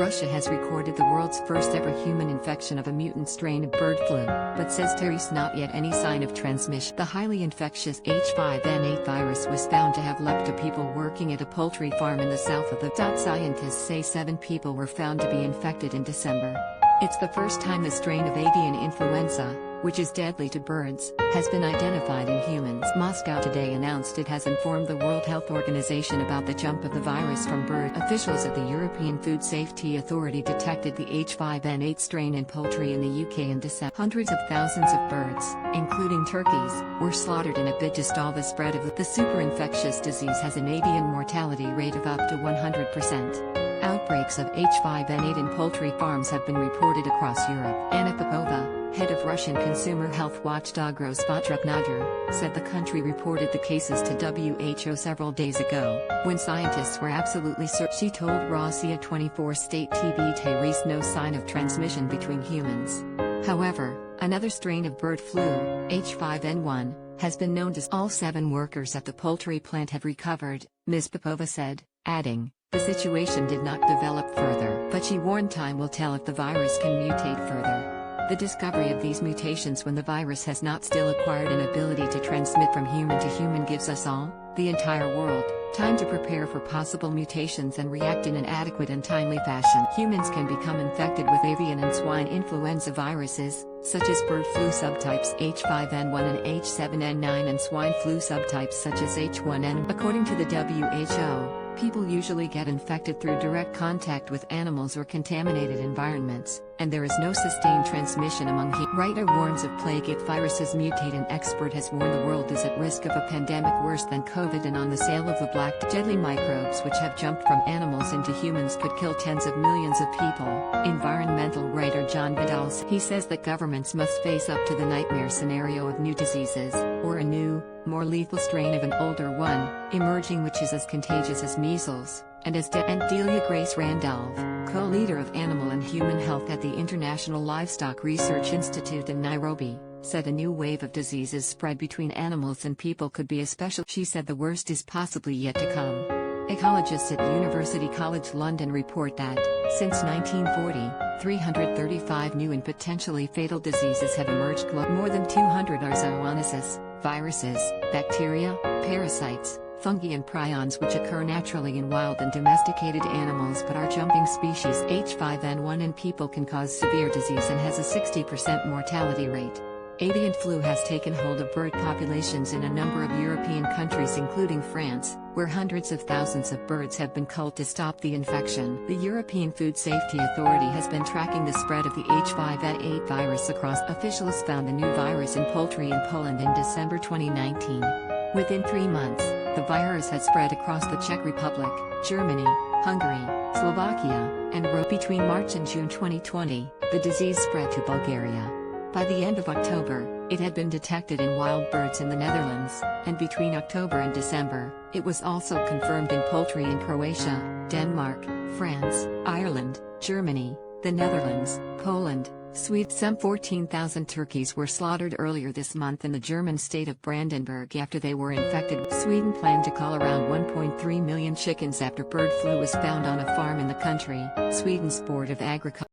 Russia has recorded the world's first ever human infection of a mutant strain of bird flu, but says there is not yet any sign of transmission. The highly infectious H5N8 virus was found to have leapt to people working at a poultry farm in the south of the. Scientists say 7 people were found to be infected in December. It's the first time the strain of avian influenza, which is deadly to birds, has been identified in humans. Moscow today announced it has informed the World Health Organization about the jump of the virus from bird. Officials at the European Food Safety Authority detected the H5N8 strain in poultry in the UK in December. Hundreds of thousands of birds, including turkeys, were slaughtered in a bid to stall the spread of the super-infectious disease. Has an avian mortality rate of up to 100%. Outbreaks of H5N8 in poultry farms have been reported across Europe. Anna Popova, head of Russian consumer health watchdog Rospotrebnadzor, said the country reported the cases to WHO several days ago, when scientists were absolutely certain. She told Rossiya 24 state TV there is no sign of transmission between humans. However, another strain of bird flu, H5N1, has been known to. All 7 workers at the poultry plant have recovered, Ms. Popova said, adding, the situation did not develop further, but she warned time will tell if the virus can mutate further. The discovery of these mutations when the virus has not still acquired an ability to transmit from human to human gives us all, the entire world, time to prepare for possible mutations and react in an adequate and timely fashion. Humans can become infected with avian and swine influenza viruses, such as bird flu subtypes H5N1 and H7N9 and swine flu subtypes such as H1N. According to the WHO, people usually get infected through direct contact with animals or contaminated environments, and there is no sustained transmission among humans. Writer warns of plague if viruses mutate. An expert has warned the world is at risk of a pandemic worse than COVID and on the sale of the black deadly microbes which have jumped from animals into humans could kill tens of millions of people. Environmental writer John Vidal. He says that governments must face up to the nightmare scenario of new diseases, or a new, more lethal strain of an older one, emerging which is as contagious as measles, and as Delia Grace Randolph, co-leader of Animal and Human Health at the International Livestock Research Institute in Nairobi, said a new wave of diseases spread between animals and people could be especially. She said the worst is possibly yet to come. Ecologists at University College London report that, since 1940, 335 new and potentially fatal diseases have emerged globally. More than 200 are zoonoses, viruses, bacteria, parasites, fungi and prions which occur naturally in wild and domesticated animals but are jumping species. H5N1 in people can cause severe disease and has a 60% mortality rate. Avian flu has taken hold of bird populations in a number of European countries including France, where hundreds of thousands of birds have been culled to stop the infection. The European Food Safety Authority has been tracking the spread of the H5N8 virus across. Officials found the new virus in poultry in Poland in December 2019. Within 3 months, the virus had spread across the Czech Republic, Germany, Hungary, Slovakia, and between March and June 2020, the disease spread to Bulgaria. By the end of October, it had been detected in wild birds in the Netherlands, and between October and December, it was also confirmed in poultry in Croatia, Denmark, France, Ireland, Germany, the Netherlands, Poland, Sweden. Some 14,000 turkeys were slaughtered earlier this month in the German state of Brandenburg after they were infected. Sweden planned to cull around 1.3 million chickens after bird flu was found on a farm in the country, Sweden's Board of Agriculture.